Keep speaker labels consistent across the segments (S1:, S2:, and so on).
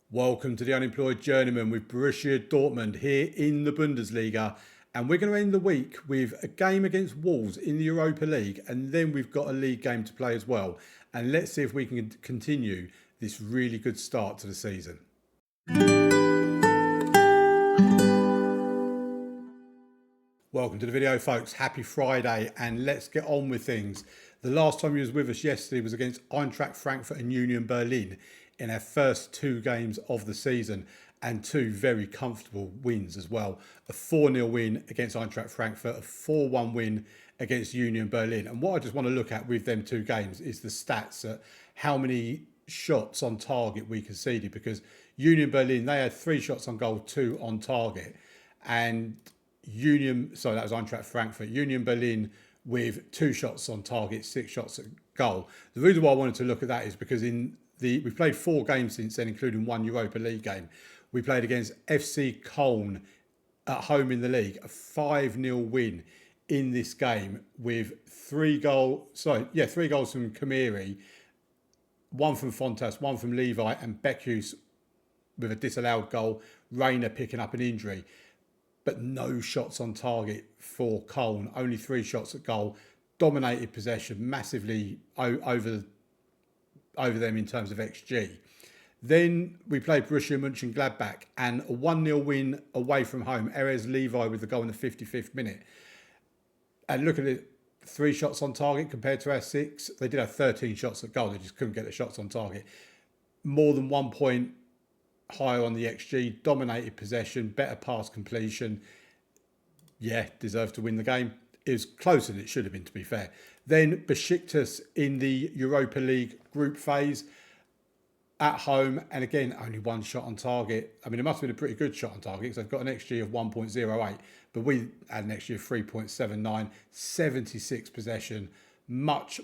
S1: Welcome to the Unemployed Journeyman with Borussia Dortmund here in the Bundesliga. And we're going to end the week with a game against Wolves in the Europa League. And then we've got a league game to play as well. And let's see if we can continue this really good start to the season. Welcome to the video, folks. Happy Friday, and let's get on with things. The last time you was with us yesterday was against Eintracht Frankfurt and Union Berlin in our first two games of the season, and two very comfortable wins as well. A 4-0 win against Eintracht Frankfurt, a 4-1 win against Union Berlin. And what I just want to look at with them two games is the stats at how many shots on target we conceded, because Union Berlin, they had 3 shots on goal, 2 on target, and that was Eintracht Frankfurt. Union Berlin with 2 shots on target, 6 shots at goal. The reason why I wanted to look at that is because we've played 4 games since then, including 1 Europa League game. We played against FC Köln at home in the league, a 5-0 win in this game with 3 goals from Kamiri, 1 from Fontas, 1 from Levi, and Beckhus with a disallowed goal, Reina picking up an injury. But no shots on target for Köln, only 3 shots at goal, dominated possession massively over them in terms of XG. Then we played Borussia Mönchengladbach and a 1-0 win away from home. Erez Levi with the goal in the 55th minute. And look at it, 3 shots on target compared to our 6. They did have 13 shots at goal. They just couldn't get the shots on target. More than 1 point higher on the XG, dominated possession, better pass completion. Yeah, deserved to win the game. It was closer than it should have been, to be fair. Then Besiktas in the Europa League group phase at home, and again, only 1 shot on target. I mean, it must have been a pretty good shot on target because they've got an XG of 1.08, but we had an XG of 3.79, 76 possession, much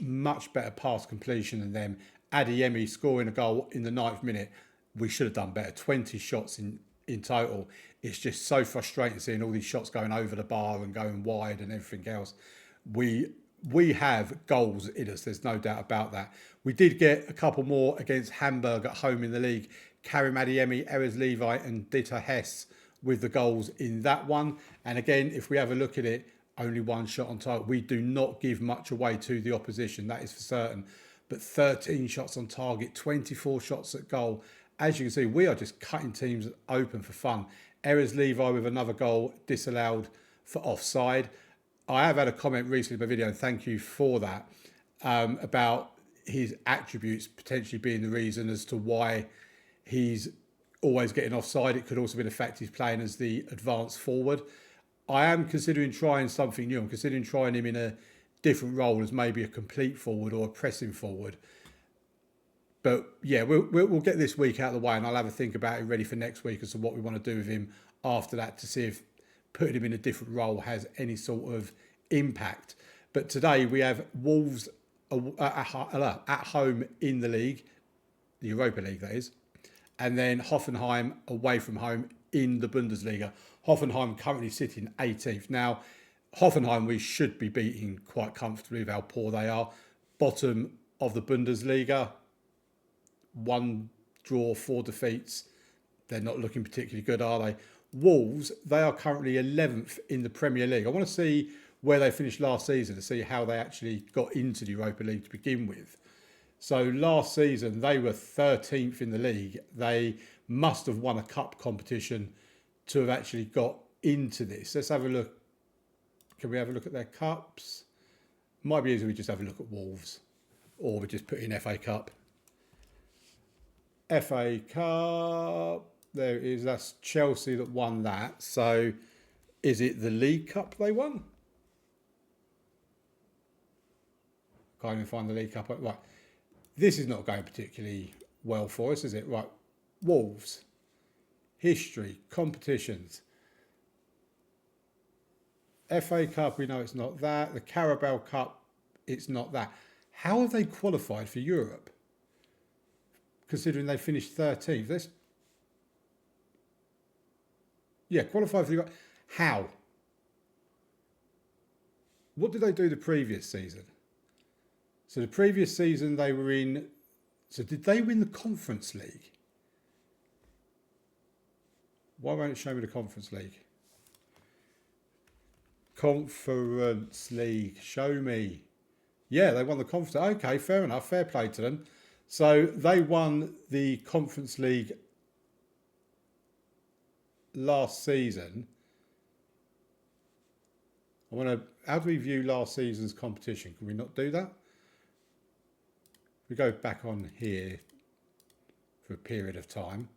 S1: better pass completion than them. Adeyemi scoring a goal in the 9th minute. We should have done better. 20 shots in total. It's just so frustrating seeing all these shots going over the bar and going wide and everything else. We have goals in us. There's no doubt about that. We did get a couple more against Hamburg at home in the league. Karim Adeyemi, Erez Levi and Dieter Hess with the goals in that one. And again, if we have a look at it, only 1 shot on target. We do not give much away to the opposition. That is for certain. But 13 shots on target, 24 shots at goal. As you can see, we are just cutting teams open for fun. Erez Levi with another goal disallowed for offside. I have had a comment recently in my video, and thank you for that, about his attributes potentially being the reason as to why he's always getting offside. It could also be the fact he's playing as the advanced forward. I am considering trying something new. I'm considering trying him in a different role as maybe a complete forward or a pressing forward. But yeah, we'll get this week out of the way, and I'll have a think about it ready for next week as to what we want to do with him after that, to see if putting him in a different role has any sort of impact. But today we have Wolves at home in the league, the Europa League that is, and then Hoffenheim away from home in the Bundesliga. Hoffenheim currently sitting 18th. Now, Hoffenheim we should be beating quite comfortably with how poor they are. Bottom of the Bundesliga. 1 draw, 4 defeats. They're not looking particularly good, are they? Wolves, they are currently 11th in the Premier League. I want to see where they finished last season to see how they actually got into the Europa League to begin with. So last season, they were 13th in the league. They must have won a cup competition to have actually got into this. Let's have a look. Can we have a look at their cups? Might be easier we just have a look at Wolves, or we just put in FA Cup. FA Cup, there it is. That's Chelsea that won that. So is it the League Cup they won? Can't even find the League Cup. Right, this is not going particularly well for us, is it? Right, Wolves, history, competitions. FA Cup, we know it's not that. The Carabao Cup, it's not that. How have they qualified for Europe? Considering they finished 13th. Qualified for Europe. How? What did they do the previous season? So the previous season they were in... So did they win the Conference League? Why won't it show me the Conference League? Conference League, show me. Yeah, they won the Conference. Okay, fair enough. Fair play to them. So they won the Conference League last season. How do we view last season's competition? Can we not do that? We go back on here for a period of time.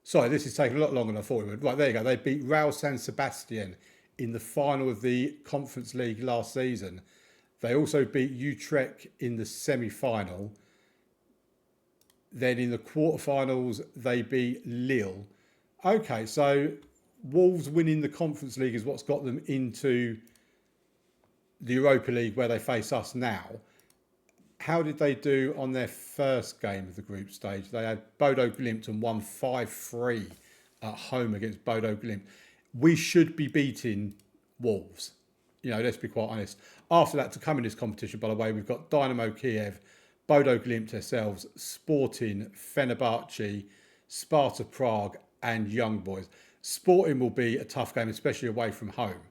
S1: Sorry, this is taking a lot longer than I thought it would. Right, there you go. They beat Real San Sebastian in the final of the Conference League last season. They also beat Utrecht in the semi-final. Then in the quarterfinals, they beat Lille. Okay, so Wolves winning the Conference League is what's got them into the Europa League where they face us now. How did they do on their first game of the group stage? They had Bodo Glimt and won 5-3 at home against Bodo Glimt. We should be beating Wolves. You know, let's be quite honest. After that, to come in this competition, by the way, we've got Dynamo Kiev, Bodo Glimt themselves, Sporting, Fenerbahce, Sparta Prague and Young Boys. Sporting will be a tough game, especially away from home.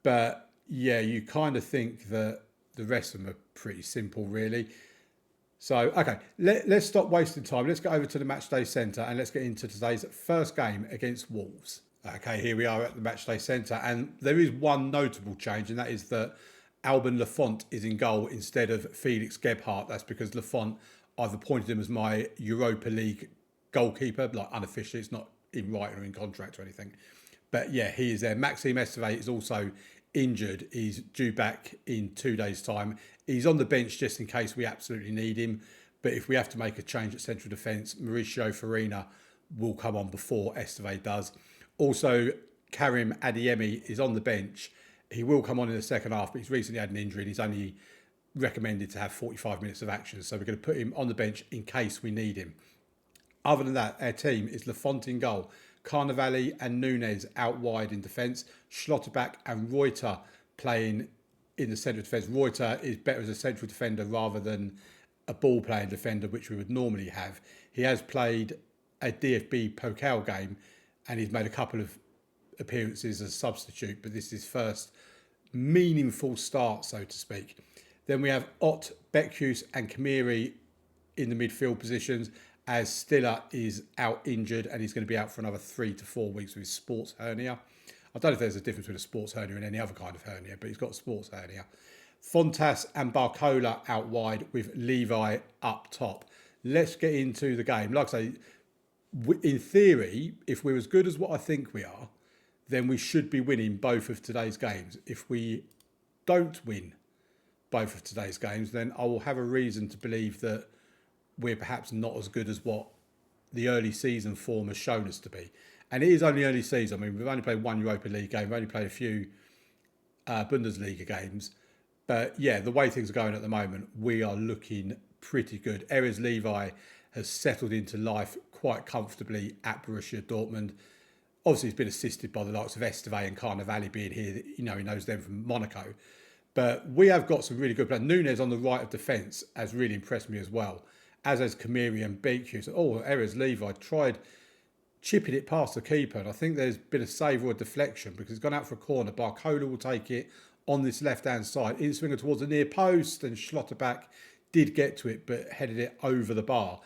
S1: But yeah, you kind of think that the rest of them are pretty simple, really. So, okay, let's stop wasting time. Let's get over to the Matchday Centre and let's get into today's first game against Wolves. Okay, here we are at the Matchday Centre, and there is one notable change, and that is that Alban Lafont is in goal instead of Felix Gebhardt. That's because Lafont, I've appointed him as my Europa League goalkeeper, like unofficially. It's not in writing or in contract or anything. But yeah, he is there. Maxime Esteve is also injured. He's due back in 2 days' time. He's on the bench just in case we absolutely need him. But if we have to make a change at central defence, Mauricio Farina will come on before Esteve does. Also, Karim Adeyemi is on the bench. He will come on in the second half, but he's recently had an injury and he's only recommended to have 45 minutes of action. So we're going to put him on the bench in case we need him. Other than that, our team is Lafont in goal, Carnevale and Nunez out wide in defence, Schlotterbeck and Reuter playing in the centre of defence. Reuter is better as a central defender rather than a ball-playing defender, which we would normally have. He has played a DFB Pokal game and he's made a couple of appearances as a substitute, but this is his first meaningful start, so to speak. Then we have Ott, Beckhus and Kamiri in the midfield positions, as Stiller is out injured and he's going to be out for another 3 to 4 weeks with his sports hernia. I don't know if there's a difference between a sports hernia and any other kind of hernia, but he's got a sports hernia. Fontas and Barcola out wide with Levi up top. Let's get into the game. Like I say, in theory, if we're as good as what I think we are, then we should be winning both of today's games. If we don't win both of today's games, then I will have a reason to believe that we're perhaps not as good as what the early season form has shown us to be. And it is only early season. I mean, we've only played one Europa League game. We've only played a few Bundesliga games. But yeah, the way things are going at the moment, we are looking pretty good. Erez Levi has settled into life quite comfortably at Borussia Dortmund. Obviously, he's been assisted by the likes of Esteve and Carnevale being here. You know, he knows them from Monaco. But we have got some really good players. Nunez on the right of defence has really impressed me as well, as has Kamiri and Beckhus. Oh, Erez Levi tried chipping it past the keeper, and I think there's been a save or a deflection because it's gone out for a corner. Barcola will take it on this left-hand side, in swinger towards the near post, and Schlotterbeck did get to it, but headed it over the bar.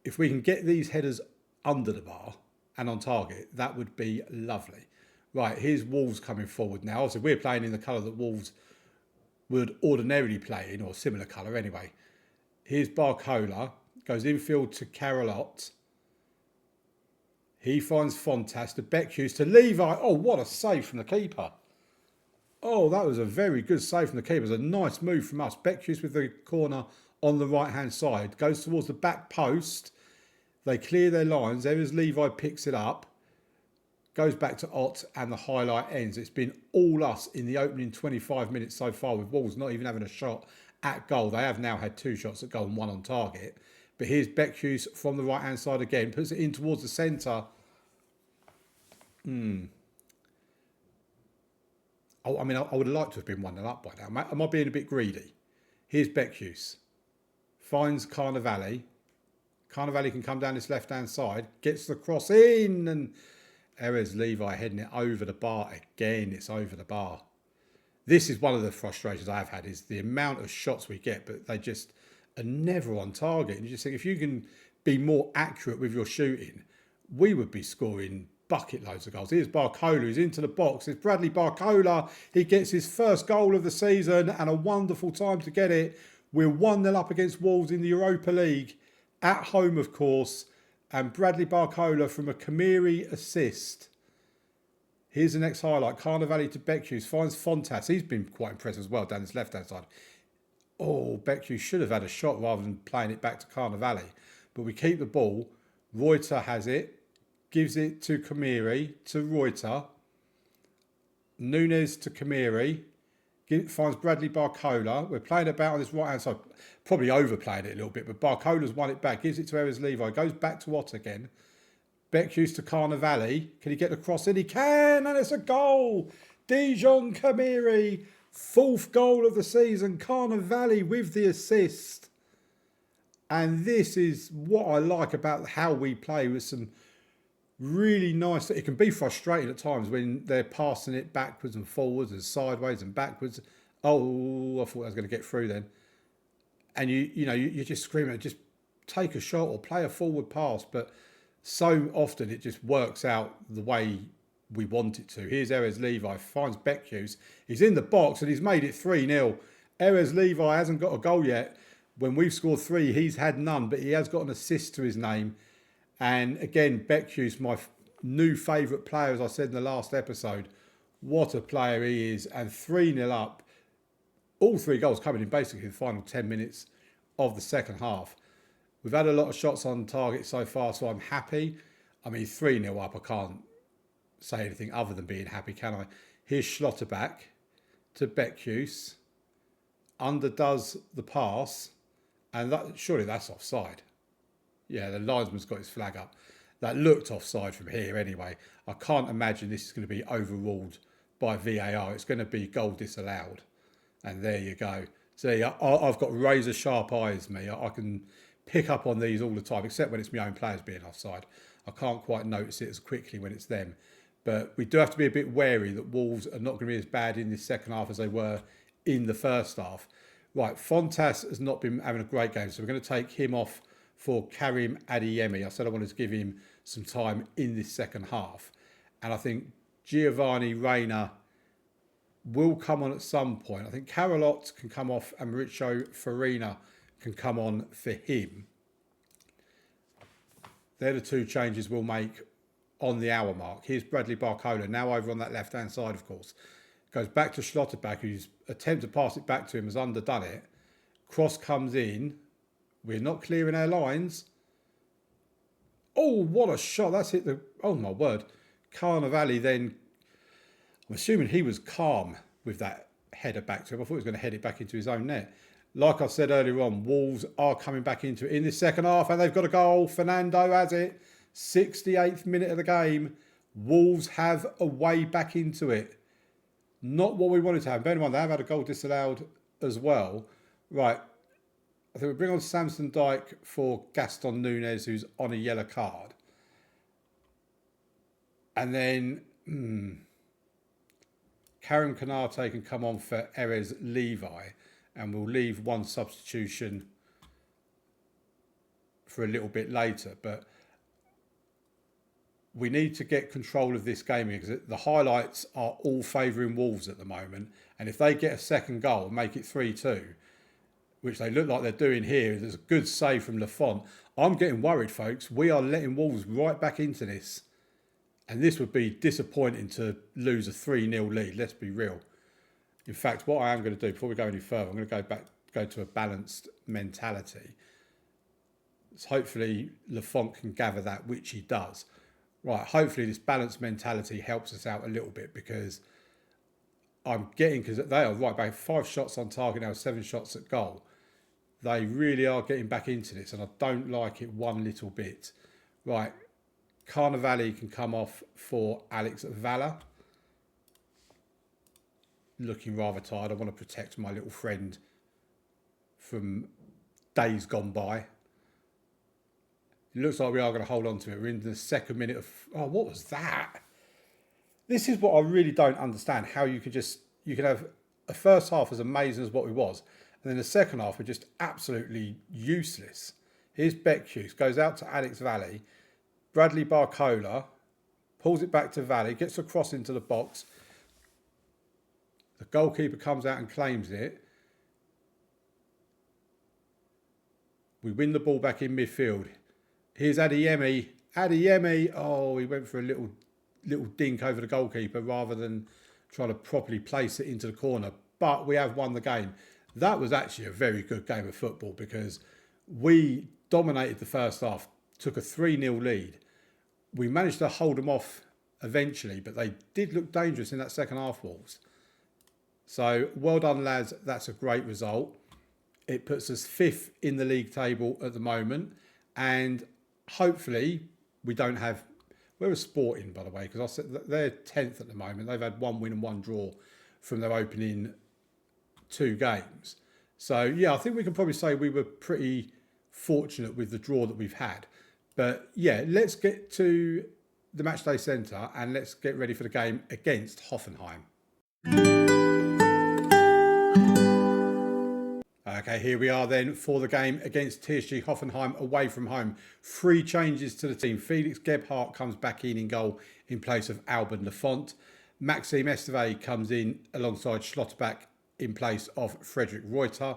S1: If we can get these headers under the bar and on target, that would be lovely. Right, here's Wolves coming forward now. So we're playing in the colour that Wolves would ordinarily play in, or similar colour anyway. Here's Barcola, goes infield to Carolot. He finds Fontas to Beckhus to Levi. Oh, what a save from the keeper. Oh, that was a very good save from the keeper. It was a nice move from us. Beckhus with the corner on the right-hand side. Goes towards the back post. They clear their lines. Erez Levi picks it up. Goes back to Ott and the highlight ends. It's been all us in the opening 25 minutes so far, with Wolves not even having a shot at goal. They have now had 2 shots at goal and 1 on target. But here's Beckhus from the right-hand side again. Puts it in towards the centre. Oh, I mean, I would have liked to have been 1-0 up by now. Am I being a bit greedy? Here's Beckhus. Finds Carnevale. Carnevale can come down this left-hand side, gets the cross in, and Erez Levi heading it over the bar again. It's over the bar. This is one of the frustrations I've had, is the amount of shots we get, but they just are never on target. And you just think, if you can be more accurate with your shooting, we would be scoring bucket loads of goals. Here's Barcola, who's into the box. It's Bradley Barcola. He gets his first goal of the season, and a wonderful time to get it. We're 1-0 up against Wolves in the Europa League, at home, of course. And Bradley Barcola from a Kamiri assist. Here's the next highlight. Carnevale to Beckhus, finds Fontas. He's been quite impressive as well down this left-hand side. Oh, Beckhus should have had a shot rather than playing it back to Carnevale. But we keep the ball. Reuter has it. Gives it to Kamiri, to Reuter. Nunes to Kamiri. Finds Bradley Barcola. We're playing about on this right-hand side. Probably overplayed it a little bit, but Barcola's won it back. Gives it to Erez Levi. Goes back to Ott again. Beckhus to Carnevale. Can he get the cross in? He can, and it's a goal. Dijon Kamiri. 4th goal of the season. Carnevale with the assist. And this is what I like about how we play, with some really nice. It can be frustrating at times when they're passing it backwards and forwards and sideways and backwards. Oh, I thought I was going to get through then. And you're just screaming, just take a shot or play a forward pass. But so often it just works out the way we want it to. Here's Erez Levi, finds Beckhus. He's in the box and he's made it 3-0. Erez Levi hasn't got a goal yet. When we've scored 3, he's had none, but he has got an assist to his name. And again, Beckhus, my new favourite player, as I said in the last episode. What a player he is. And 3-0 up. All 3 goals coming in basically the final 10 minutes of the second half. We've had a lot of shots on target so far, so I'm happy. I mean, 3-0 up, I can't say anything other than being happy, can I? Here's Schlotterbeck to Beckhus. Underdoes the pass. And surely that's offside. Yeah, the linesman's got his flag up. That looked offside from here anyway. I can't imagine this is going to be overruled by VAR. It's going to be goal disallowed. And there you go. See, I've got razor sharp eyes, me. I can pick up on these all the time, except when it's my own players being offside. I can't quite notice it as quickly when it's them. But we do have to be a bit wary that Wolves are not going to be as bad in this second half as they were in the first half. Right, Fontas has not been having a great game, so we're going to take him off for Karim Adeyemi. I said I wanted to give him some time in this second half. And I think Giovanni Reina will come on at some point. I think Carolot can come off and Mauricio Farina can come on for him. They're the 2 changes we'll make on the hour mark. Here's Bradley Barcola, now over on that left-hand side, of course. Goes back to Schlotterbeck, whose attempt to pass it back to him has underdone it. Cross comes in. We're not clearing our lines. Oh, what a shot. That's hit the... Oh, my word. Carnevale then... I'm assuming he was calm with that header back to him. I thought he was going to head it back into his own net. Like I said earlier on, Wolves are coming back into it in this second half, and they've got a goal. Fernando has it. 68th minute of the game. Wolves have a way back into it. Not what we wanted to have. Bear in mind, they have had a goal disallowed as well. Right. I think we bring on Samson Dyke for Gaston Nunes, who's on a yellow card. And then Karim Konate can come on for Erez Levi. And we'll leave one substitution for a little bit later. But we need to get control of this game because the highlights are all favouring Wolves at the moment. And if they get a second goal and make it 3-2, which they look like they're doing here, there's a good save from Lafont. I'm getting worried, folks. We are letting Wolves right back into this. And this would be disappointing to lose a 3-0 lead, let's be real. In fact, what I am going to do, before we go any further, I'm going to go to a balanced mentality. So hopefully Lafont can gather that, which he does. Right, hopefully this balanced mentality helps us out a little bit because I'm getting, because they are right back, 5 shots on target now, 7 shots at goal. They really are getting back into this and I don't like it one little bit. Right, Carnevale can come off for Alex Valla. Looking rather tired. I want to protect my little friend from days gone by. It looks like we are going to hold on to it. We're in the second minute of... Oh, what was that? This is what I really don't understand. How you can have a first half as amazing as what it was, and then the second half were just absolutely useless. Here's Beckhuse, goes out to Alex Valley. Bradley Barcola pulls it back to Valley, gets a cross into the box. The goalkeeper comes out and claims it. We win the ball back in midfield. Here's Adeyemi. Adeyemi. Oh, he went for a little dink over the goalkeeper rather than trying to properly place it into the corner. But we have won the game. That was actually a very good game of football because we dominated the first half, took a 3-0 lead. We managed to hold them off eventually, but they did look dangerous in that second half, Wolves. So well done, lads. That's a great result. It puts us 5th in the league table at the moment. And hopefully we don't have... We're a Sporting, by the way, because I said they're 10th at the moment. They've had 1 win and 1 draw from their opening 2 games. So, yeah, I think we can probably say we were pretty fortunate with the draw that we've had. But, yeah, let's get to the Matchday Centre and let's get ready for the game against Hoffenheim. Okay, here we are then for the game against TSG Hoffenheim away from home. 3 changes to the team. Felix Gebhardt comes back in goal in place of Alban Lafont. Maxime Esteve comes in alongside Schlotterbeck in place of Frederick Reuter.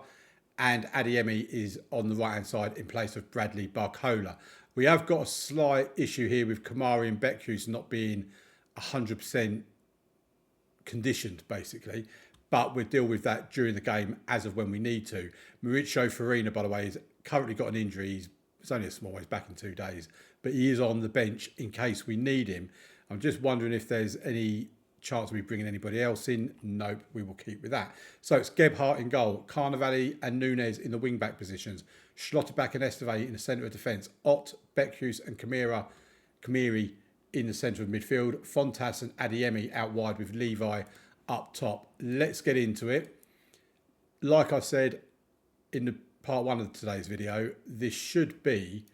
S1: And Adeyemi is on the right-hand side in place of Bradley Barcola. We have got a slight issue here with Kamari and Beckhuse not being 100% conditioned, basically. But we'll deal with that during the game as of when we need to. Mauricio Farina, by the way, has currently got an injury. It's only a small one. He's back in 2 days. But he is on the bench in case we need him. I'm just wondering if there's any chance of me bringing anybody else in. Nope, we will keep with that. So it's Gebhardt in goal. Carnevale and Nunez in the wing-back positions. Schlotterbeck and Esteve in the centre of defence. Ott, Beckhuse and Kamiri in the centre of midfield. Fontas and Adeyemi out wide with Levi up top. Let's get into it. Like I said in the part 1 of today's video, this should be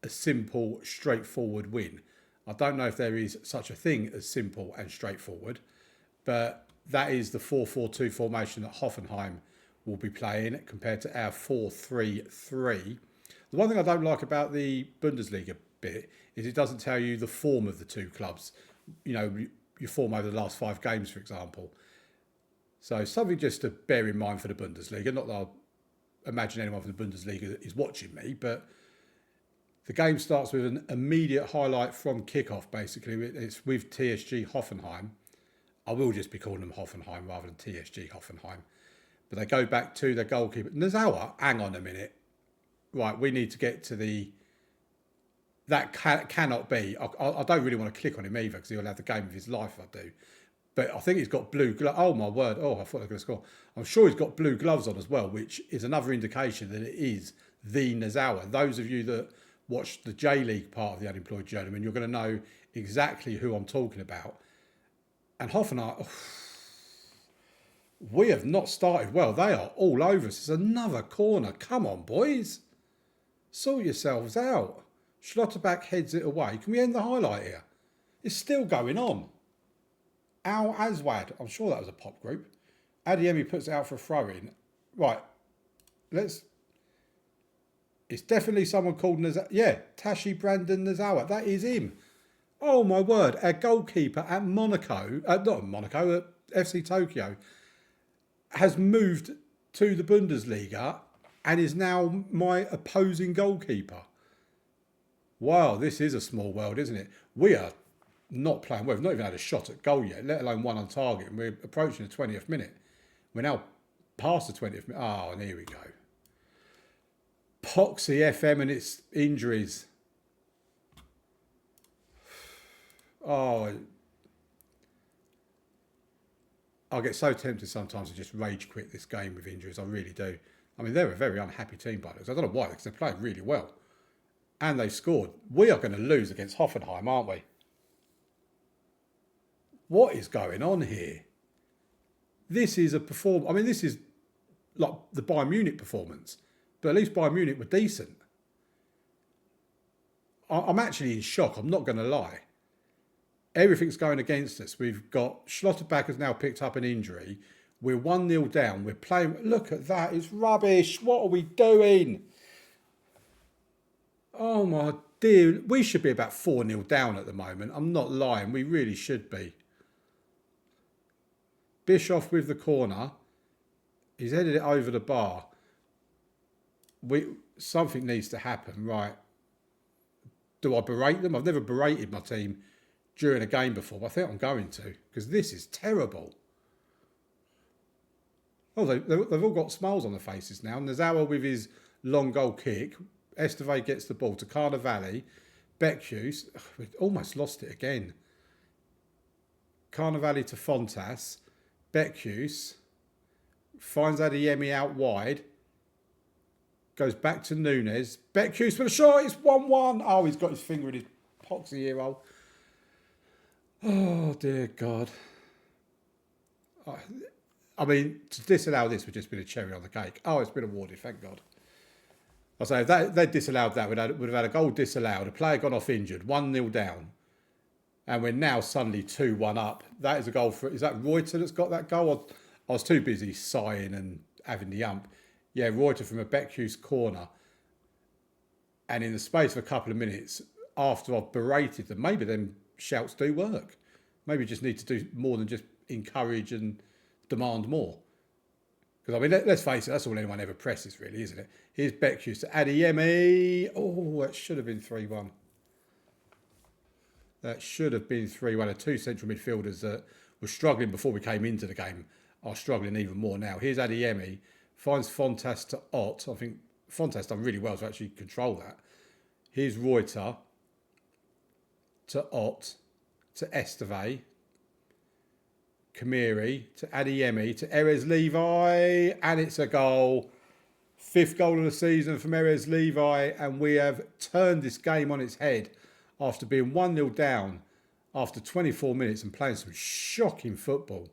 S1: a simple, straightforward win. I don't know if there is such a thing as simple and straightforward, but that is the 4-4-2 formation that Hoffenheim will be playing compared to our 4-3-3. The one thing I don't like about the Bundesliga bit is it doesn't tell you the form of the 2 clubs. You know, your form over the last 5 games, for example. So something just to bear in mind for the Bundesliga. Not that I'll imagine anyone from the Bundesliga is watching me, but the game starts with an immediate highlight from kickoff, basically. It's with TSG Hoffenheim. I will just be calling them Hoffenheim rather than TSG Hoffenheim. But they go back to their goalkeeper. Nazawa, hang on a minute. Right, we need to get to the... That cannot be. I don't really want to click on him either because he'll have the game of his life if I do. But I think he's got blue gloves. Oh, my word. Oh, I thought they were going to score. I'm sure he's got blue gloves on as well, which is another indication that it is the Nazawa. Those of you that watched the J-League part of the Unemployed Journeyman, you're going to know exactly who I'm talking about. And Hoffenheim, we have not started well. They are all over us. It's another corner. Come on, boys. Sort yourselves out. Schlotterbeck heads it away. Can we end the highlight here? It's still going on. Al Aswad. I'm sure that was a pop group. Adeyemi puts it out for a throw-in. Right. It's definitely someone called Nazawa. Yeah, Tashi Brandon Nazawa. That is him. Oh, my word. Our goalkeeper at Monaco, not Monaco, at FC Tokyo, has moved to the Bundesliga and is now my opposing goalkeeper. Wow, this is a small world, isn't it? We are not playing well. We've not even had a shot at goal yet, let alone one on target. And we're approaching the 20th minute. We're now past the 20th minute. Oh, and here we go. Poxy FM and its injuries. Oh, I get so tempted sometimes to just rage quit this game with injuries. I really do. I mean, they're a very unhappy team, by the way. I don't know why, because they're playing really well. And they've scored. We are going to lose against Hoffenheim, aren't we? What is going on here? This is a performance. I mean, this is like the Bayern Munich performance. But at least Bayern Munich were decent. I'm actually in shock. I'm not going to lie. Everything's going against us. We've got Schlotterbeck has now picked up an injury. We're 1-0 down. We're playing. Look at that. It's rubbish. What are we doing? Oh my dear. We should be about 4-0 down at the moment. I'm not lying. We really should be. Bischoff with the corner. He's headed it over the bar. Something needs to happen, right? Do I berate them? I've never berated my team during a game before, but I think I'm going to, because this is terrible. Oh, they've all got smiles on their faces now. Nazawa with his long goal kick. Esteve gets the ball to Carnevale. Beckhus, we almost lost it again. Carnevale to Fontas. Beckhus finds Adeyemi out wide. Goes back to Nunes. Beckhus for the shot. It's 1-1. Oh, he's got his finger in his poxy ear hole. Oh, dear God. I mean, to disallow this would just be a cherry on the cake. Oh, it's been awarded, thank God. I say, if they'd disallowed that, would have had a goal disallowed, a player gone off injured, 1-0 down. And we're now suddenly 2-1 up. That is a goal for... Is that Reuter that's got that goal? I was too busy sighing and having the ump. Yeah, Reuter from a Beckhus corner. And in the space of a couple of minutes, after I've berated them, maybe them shouts do work. Maybe you just need to do more than just encourage and demand more. Because, I mean, let's face it, that's all anyone ever presses, really, isn't it? Here's Beckhus to Adeyemi. Oh, that should have been 3-1. That should have been 3-1. The two central midfielders that were struggling before we came into the game are struggling even more now. Here's Adeyemi. Finds Fontas to Ott. I think Fontas done really well to actually control that. Here's Reuter to Ott, to Esteve, Kamiri, to Adeyemi, to Erez Levi, and it's a goal. 5th goal of the season from Erez Levi, and we have turned this game on its head after being 1-0 down after 24 minutes and playing some shocking football.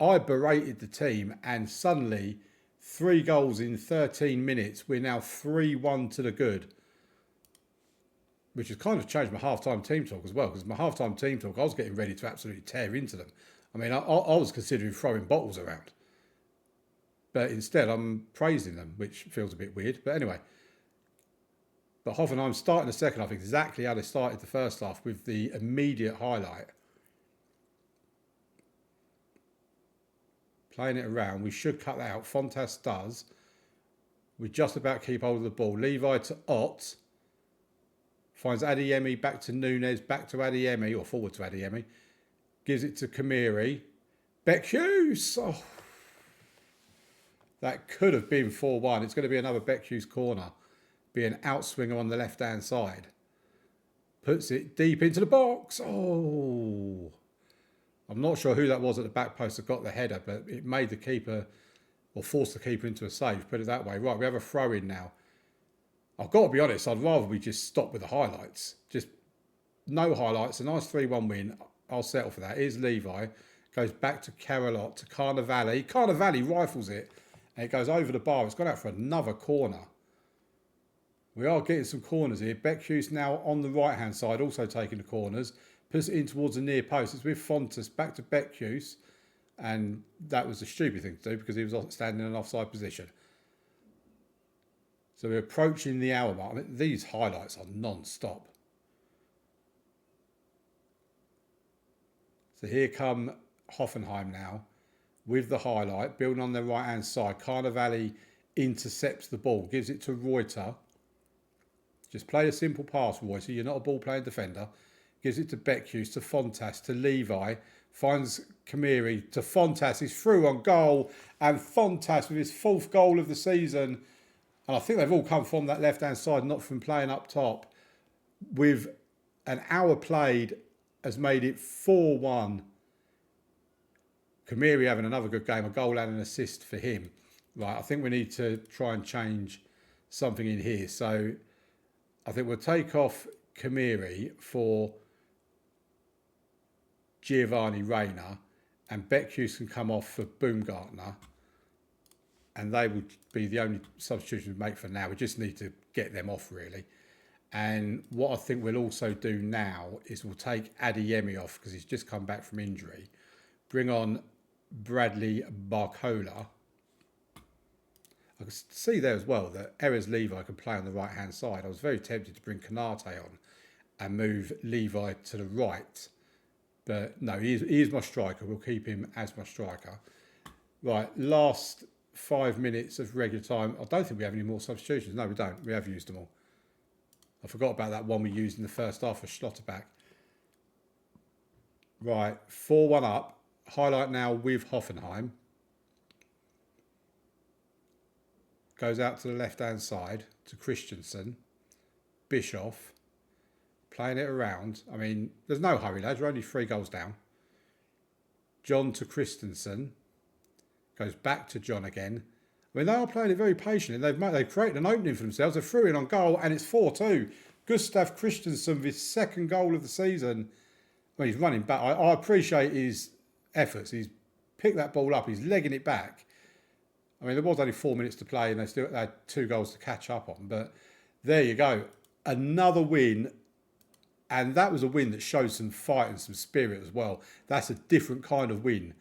S1: I berated the team, and suddenly 3 goals in 13 minutes. We're now 3-1 to the good, which has kind of changed my half-time team talk as well, because my half-time team talk, I was getting ready to absolutely tear into them. I mean, I was considering throwing bottles around. But instead, I'm praising them, which feels a bit weird. But anyway. But Hoffenheim starting the second half exactly how they started the first half, with the immediate highlight. Playing it around. We should cut that out. Fontas does. We just about keep hold of the ball. Levi to Ott. Finds Adeyemi back to Nunes, back to Adeyemi, or forward to Adeyemi. Gives it to Kamiri. Beckhus! Oh. That could have been 4-1. It's going to be another Beckhus corner. Be an outswinger on the left-hand side. Puts it deep into the box. Oh. I'm not sure who that was at the back post that got the header, but it made the keeper, or forced the keeper into a save, put it that way. Right, we have a throw-in now. I've got to be honest, I'd rather we just stop with the highlights. Just no highlights, a nice 3-1 win. I'll settle for that. Here's Levi. Goes back to Carolot, to Carnevale. Carnevale rifles it, and it goes over the bar. It's gone out for another corner. We are getting some corners here. Beckhus now on the right-hand side, also taking the corners. Puts it in towards the near post. It's with Fontas back to Beckhus. And that was a stupid thing to do because he was standing in an offside position. So we're approaching the hour mark. I mean, these highlights are non-stop. So here come Hoffenheim now with the highlight, building on their right-hand side. Carnevale intercepts the ball, gives it to Reuter. Just play a simple pass, Reuter. You're not a ball-playing defender. Gives it to Beckhus, to Fontas, to Levi. Finds Kamiri to Fontas. He's through on goal. And Fontas with his 4th goal of the season. And I think they've all come from that left-hand side, not from playing up top. With an hour played, has made it 4-1. Kamiri having another good game, a goal and an assist for him. Right, I think we need to try and change something in here. So I think we'll take off Kamiri for Giovanni Reina, and Beckhus can come off for Baumgartner. And they would be the only substitution we make for now. We just need to get them off, really. And what I think we'll also do now is we'll take Adeyemi off because he's just come back from injury. Bring on Bradley Barcola. I can see there as well that Erez Levi can play on the right-hand side. I was very tempted to bring Canate on and move Levi to the right. But no, he is my striker. We'll keep him as my striker. Right, last 5 minutes of regular time. I don't think we have any more substitutions. No, we don't. We have used them all. I forgot about that one we used in the first half for Schlotterbeck. Right, 4-1 up. Highlight now with Hoffenheim. Goes out to the left-hand side to Christensen. Bischoff. Playing it around. I mean, there's no hurry, lads. We're only 3 goals down. John to Christensen. Goes back to John again. I mean, they are playing it very patiently. They've created an opening for themselves. They threw in on goal, and it's 4-2. Gustav Christensen, his second goal of the season. Well, he's running back. I appreciate his efforts. He's picked that ball up. He's legging it back. I mean, there was only 4 minutes to play, and they still had 2 goals to catch up on. But there you go. Another win. And that was a win that showed some fight and some spirit as well. That's a different kind of win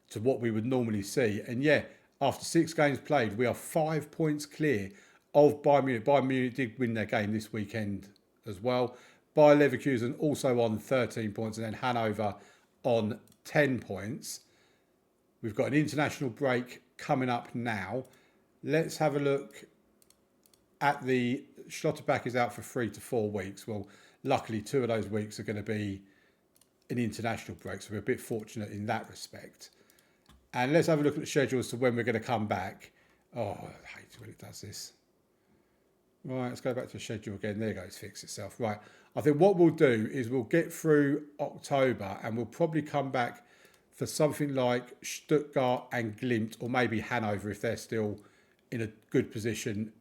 S1: to what we would normally see. And yeah, after 6 games played, we are 5 points clear of Bayern Munich. Bayern Munich did win their game this weekend as well. Bayer Leverkusen also on 13 points, and then Hanover on 10 points. We've got an international break coming up now. Let's have a look at the... Schlotterbeck is out for 3 to 4 weeks. Well, luckily 2 of those weeks are going to be an international break, so we're a bit fortunate in that respect. And let's have a look at the schedule as to when we're going to come back. Oh, I hate when it does this. Right, let's go back to the schedule again. There you go, it's fixed itself. Right, I think what we'll do is we'll get through October and we'll probably come back for something like Stuttgart and Glimt, or maybe Hanover if they're still in a good position.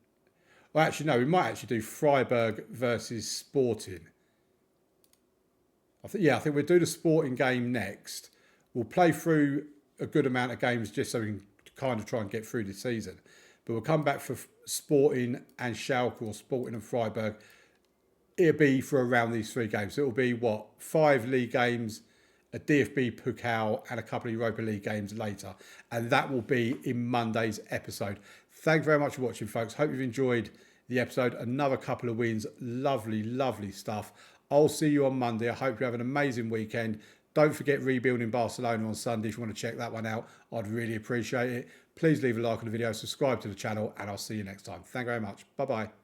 S1: Well, actually, no, we might actually do Freiburg versus Sporting. I think we'll do the Sporting game next. We'll play through a good amount of games just so we can kind of try and get through the season. But we'll come back for Sporting and Schalke, or Sporting and Freiburg. It'll be for around these 3 games. So it'll be, 5 league games, a DFB Pokal, and a couple of Europa League games later. And that will be in Monday's episode. Thanks very much for watching, folks. Hope you've enjoyed the episode. Another couple of wins. Lovely, lovely stuff. I'll see you on Monday. I hope you have an amazing weekend. Don't forget Rebuilding Barcelona on Sunday if you want to check that one out. I'd really appreciate it. Please leave a like on the video, subscribe to the channel, and I'll see you next time. Thank you very much. Bye-bye.